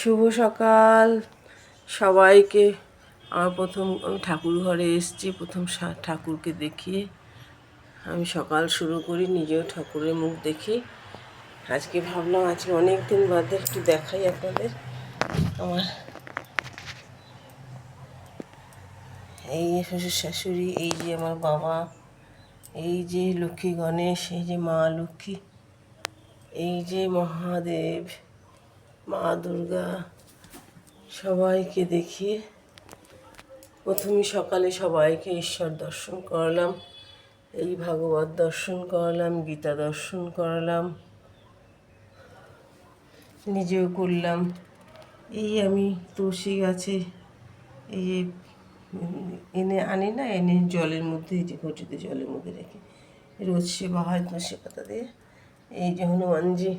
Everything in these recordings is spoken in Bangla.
শুভ সকাল সবাইকে। আমার আমি ঠাকুর ঘরে এসেছি, প্রথম ঠাকুরকে দেখিয়ে আমি সকাল শুরু করি, নিজেও ঠাকুরের মুখ দেখি। আজকে ভাবলাম আজকে অনেক দিন বাদে একটু দেখাই আপনাদের। আমার এই যে শ্বশুর শাশুড়ি, এই যে আমার বাবা, এই যে লক্ষ্মী গণেশ, এই যে মা লক্ষ্মী, এই যে মহাদেব, মা দুর্গা, সবাইকে দেখিয়ে প্রথমে সকালে সবাইকে ঈশ্বর দর্শন করালাম, এই ভাগবত দর্শন করালাম, গীতা দর্শন করালাম, নিজেও করলাম। এই আমি তুলসী গাছে এই এনে আনি না, এনে জলের মধ্যে, এই যে ঘটিতে জলের মধ্যে রেখে রোজ সেবা হয় তুলসী পাতা দিয়ে। এই যে হনুমানজি,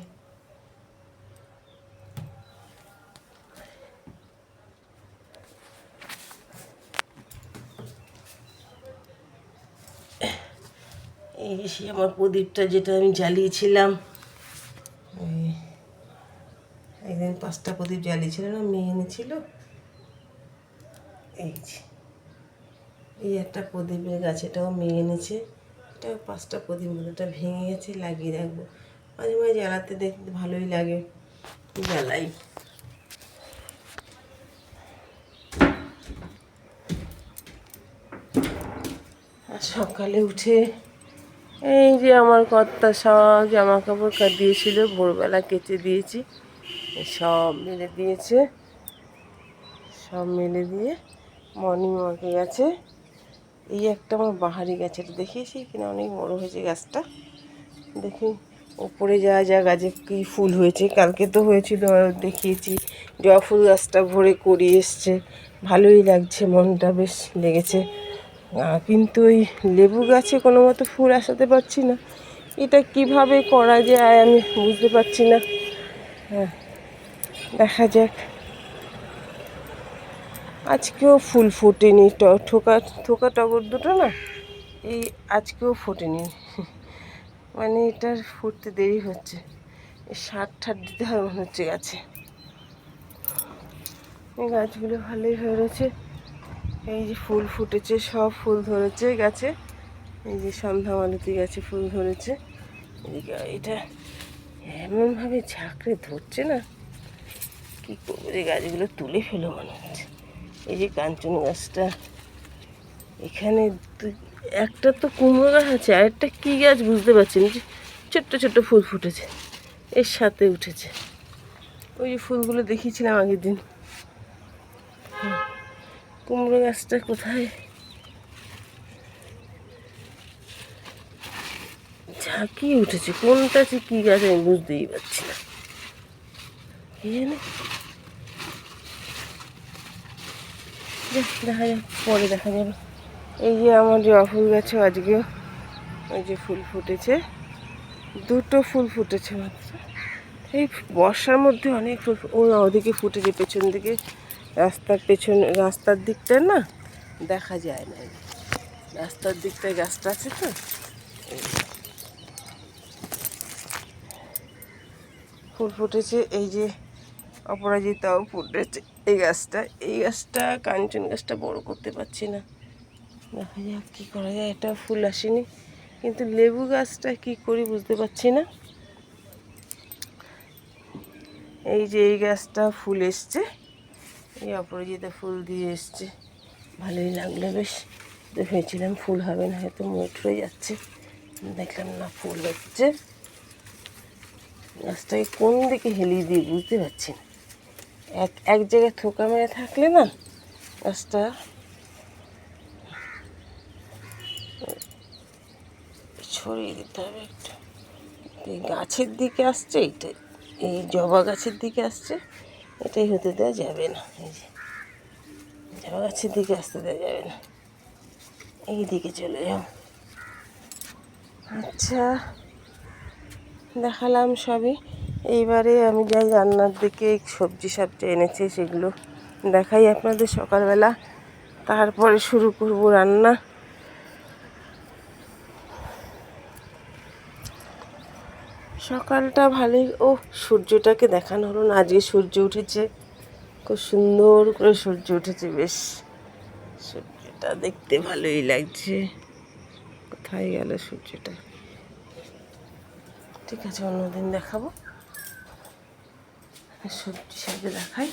এই যে সে আমার প্রদীপটা যেটা আমি জ্বালিয়েছিলাম, একদিন 5টা প্রদীপ জ্বালিয়েছিলাম না, মেয়ে এনেছিল। এই যে এই একটা প্রদীপের গাছ, এটাও মেয়ে এনেছে, এটা 5টা প্রদীপ, এটা ভেঙে গেছে, লাগিয়ে রাখবো। মাঝে মাঝে জ্বালাতে দেখতে ভালোই লাগে, জ্বালাই। আর সকালে উঠে এই যে আমার কর্তা সব জামা কাপড় দিয়েছিল, ভোরবেলা কেচে দিয়েছি, সব মেলে দিয়েছে। সব মেলে দিয়ে মর্নিং ওয়াকে গেছে। এই একটা আমার বাহারি গাছ, এটা দেখিয়েছি কিনা, অনেক বড় হয়েছে গাছটা। দেখি ওপরে যা যা গাছে কী ফুল হয়েছে, কালকে তো হয়েছিল দেখিয়েছি। জবা ফুল গাছটা ভরে করিয়ে এসছে, ভালোই লাগছে, মনটা বেশ লেগেছে। কিন্তু ওই লেবু গাছে কোনো মতো ফুল আসাতে পারছি না, এটা কিভাবে করা যায় আমি বুঝতে পারছি না। হ্যাঁ, দেখা যাক। আজকেও ফুল ফোটেনি, থোকা থোকা টগর দুটো না, এই আজকেও ফোটেনি। মানে এটার ফুটতে দেরি হচ্ছে, সার ঠার দিতে হয় মনে হচ্ছে গাছে। এই গাছগুলো ভালোই হয়ে রয়েছে, এই যে ফুল ফুটেছে, সব ফুল ধরেছে গাছে। এই যে সন্ধ্যা মালতী গাছে ফুল ধরেছে। এদিকে এটা এমনভাবে ঝাঁকড়ে ধরছে না, কী করবো, এই গাছগুলো তুলে ফেলো মনে হচ্ছে। এই যে কাঞ্চন গাছটা, এখানে একটা তো কুমড়ো গাছ আছে, আরেকটা কী গাছ বুঝতে পারছি না, যে ছোট্ট ছোট্ট ফুল ফুটেছে, এর সাথে উঠেছে। ওই যে ফুলগুলো দেখিয়েছিলাম আগের দিন। কুমড়ো গাছটা কোথায়, ঝাঁকিয়ে উঠেছে, কোনটা যে কী গাছ আমি বুঝতেই পারছি না, কি জানে। দেখা যাক, পরে দেখা যাবে। এই যে আমার জবা ফুল গাছেও আজকেও ওই যে ফুল ফুটেছে, 2টো ফুল ফুটেছে মাত্র। এই বর্ষার মধ্যে অনেক ফুল, ওদিকে ফুটেছে পেছন দিকে, রাস্তার দিকটায় না দেখা যায় না, রাস্তার দিকটায় গাছটা আছে তো। ফুল ফুটেছে, এই যে অপরাজিতাও ফুটেছে এই গাছটা কাঞ্চন গাছটা বড় করতে পারছি না, দেখা যাক কী করা যায়। এটা ফুল আসেনি, কিন্তু লেবু গাছটা কি করি বুঝতে পারছি না। এই যে এই গাছটা ফুল এসছে, এই অপরাজিতা ফুল দিয়ে এসছে, ভালোই লাগলো বেশ। ভেবেছিলাম ফুল হবে না, হয়তো মোট হয়ে যাচ্ছে, দেখলাম না ফুল হচ্ছে। গাছটাকে কোন দিকে হেলিয়ে দিয়ে বুঝতে পারছি না, এক জায়গায় থোকা মেরে থাকলে না গাছটা ছড়িয়ে দিতে হবে একটু। এই গাছের দিকে আসছে, এইটাই এই জবা গাছের দিকে আসছে, এটাই হতে দেওয়া যাবে না। এই যে জবা গাছের দিকে আসতে দেওয়া যাবে না, এই দিকে চলে যাও। আচ্ছা, দেখালাম সবই। এইবারে আমি যাই রান্নার দিকে, সবজি এনেছে সেগুলো দেখাই আপনাদের সকালবেলা, তারপরে শুরু করব রান্না। সকালটা ভালোই, ও সূর্যটাকে দেখানো হলো না, আজকে সূর্য উঠেছে, খুব সুন্দর করে সূর্য উঠেছে, বেশ সূর্যটা দেখতে ভালোই লাগছে। কোথায় গেল সূর্যটা? ঠিক আছে, অন্যদিন দেখাবো। সবজি সাথে দেখাই।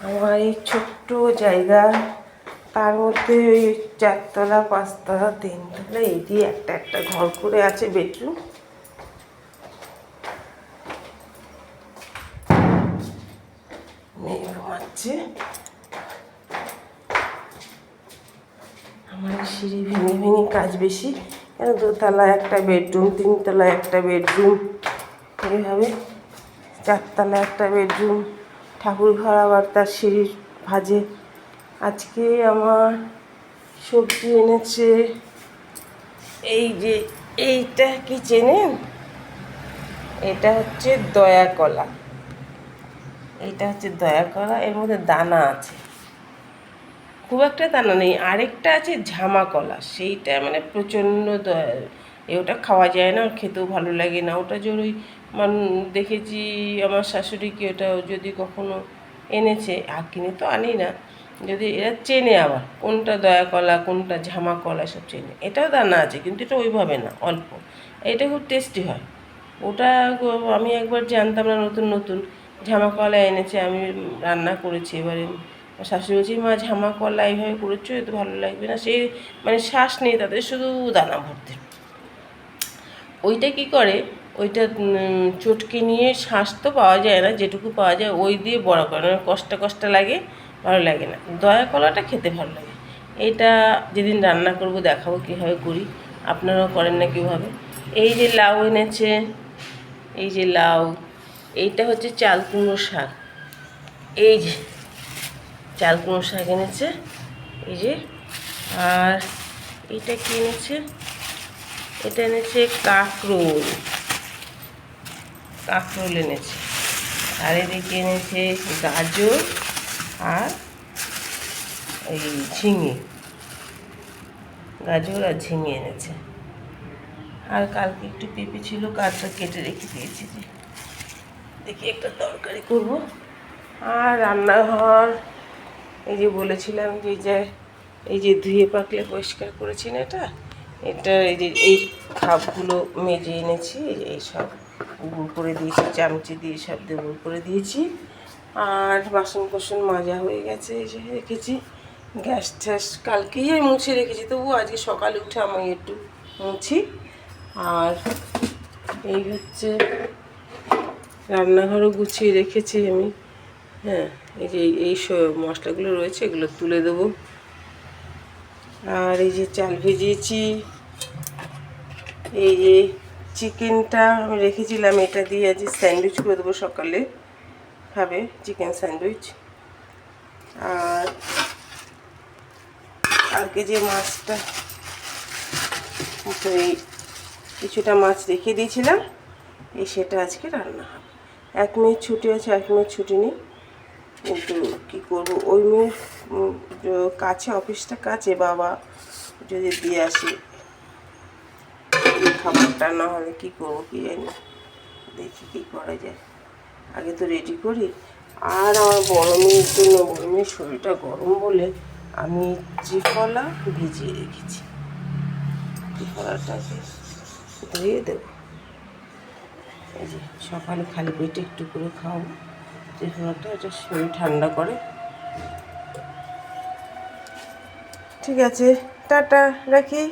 আমার এই ছোট্ট জায়গা, তার মধ্যে ওই 4তলা 5তলা 3তলা এই দিয়ে একটা একটা ঘর করে আছে, বেডরুম। মেয়ে ঘুমাচ্ছে। আমার সিঁড়ি ভেঙে ভেঙে কাজ বেশি, কেন 2তলা একটা বেডরুম, 3তলা একটা বেডরুম, এইভাবে 4তলা একটা বেডরুম, ঠাকুর ঘর আবার তার সিঁড়ির ভাজে। আজকে আমার সবজি এনেছে, এই যে এইটা কি চেনেন? এটা হচ্ছে দয়া কলা। এইটা হচ্ছে দয়া কলা, এর মধ্যে দানা আছে, খুব একটা দানা নেই। আরেকটা আছে ঝামা কলা, সেইটা মানে প্রচণ্ড ওটা খাওয়া যায় না, খেতেও ভালো লাগে না। ওটা ওই দেখেছি আমার শাশুড়িকে, ওটা যদি কখনো এনেছে, আর কিনে তো আনি না, যদি এরা চেনে আবার কোনটা দয়া কলা কোনটা ঝামা কলা সব চেনে। এটাও দানা আছে কিন্তু এটা ওইভাবে না, অল্প। এটা খুব টেস্টি হয়। ওটা আমি একবার জানতাম না, নতুন নতুন ঝামা কলা এনেছে, আমি রান্না করেছি। এবারে শাশুড়ি বলছি, মা ঝামা কলা এইভাবে করেছো, এ তো ভালো লাগবে না। সেই মানে শ্বাস নেই তাদের, শুধু দানা ভর্তি। ওইটা কি করে, ওইটা চটকে নিয়ে শ্বাস তো পাওয়া যায় না, যেটুকু পাওয়া যায় ওই দিয়ে বড় করে, কষ্ট কষ্ট লাগে, ভালো লাগে না। দয়া কলাটা খেতে ভালো লাগে। এটা যেদিন রান্না করব দেখাবো কীভাবে করি, আপনারাও করেন না কীভাবে। এই যে লাউ এনেছে, এই যে লাউ, এইটা হচ্ছে চাল কুমড়ো শাক। এই যে চাল কুমড়ো শাক এনেছে, এই যে। আর এটা কি এনেছে? এটা এনেছে কাঁকরোল, কাঁকরোল এনেছে। আর এদিকে এনেছে গাজর আর এই ঝিঙে, গাজর আর ঝিঙে এনেছে। আর কালকে একটু পেঁপে ছিল, কাঁচা কেটে রেখে দিয়েছি, যে দেখি একটা তরকারি করব। আর রান্নাঘর এই যে বলেছিলাম যে এই যে ধুয়ে পাকলে পরিষ্কার করেছি না, এটা এই যে এই খাপগুলো মেজে এনেছি, এই সব গুঁড়ো করে দিয়েছি, চামচি দিয়ে সব দিয়ে গুঁড়ো করে দিয়েছি। আর বাসন কোসন মাজা হয়ে গেছে, এই যে রেখেছি। গ্যাস ট্যাস কালকেই আমি মুছে রেখেছি, তবু আজকে সকালে উঠে আমি একটু মুছি। আর এই হচ্ছে রান্নাঘরও গুছিয়ে রেখেছি আমি। হ্যাঁ, এই যে এই সব মশলাগুলো রয়েছে, এগুলো তুলে দেবো। আর এই যে চাল ভেজিয়েছি, এই যে চিকেনটা আমি রেখেছিলাম, এটা দিয়ে আজ স্যান্ডউইচ করে দেবো, সকালে খাবে চিকেন স্যান্ডউইচ। আর কালকে যে মাছটা, এই কিছুটা মাছ রেখে দিয়েছিলাম, এই সেটা আজকে রান্না হবে। 1 মিনিট ছুটি আছে, 1 মিনিট ছুটি নেই, কিন্তু কী করবো, ওই মেয়ের কাছে, অফিসটা কাছে, বাবা যদি দিয়ে আসি খাবারটা, না হলে কী করবো কী জানি, দেখি কী করা যায়, আগে তো রেডি করি। আর আমার বড় মেয়ের জন্য, বড় মেয়ের শরীরটা গরম বলে আমি ত্রিফলা ভিজিয়ে রেখেছি, ত্রিফলাটাকে ধুয়ে দেবো। এই যে সকালে খালি পেটে একটু করে খাওয়াবো ত্রিফলাটা, এটা শরীর ঠান্ডা করে। ঠিক আছে, টাটা, রাখি।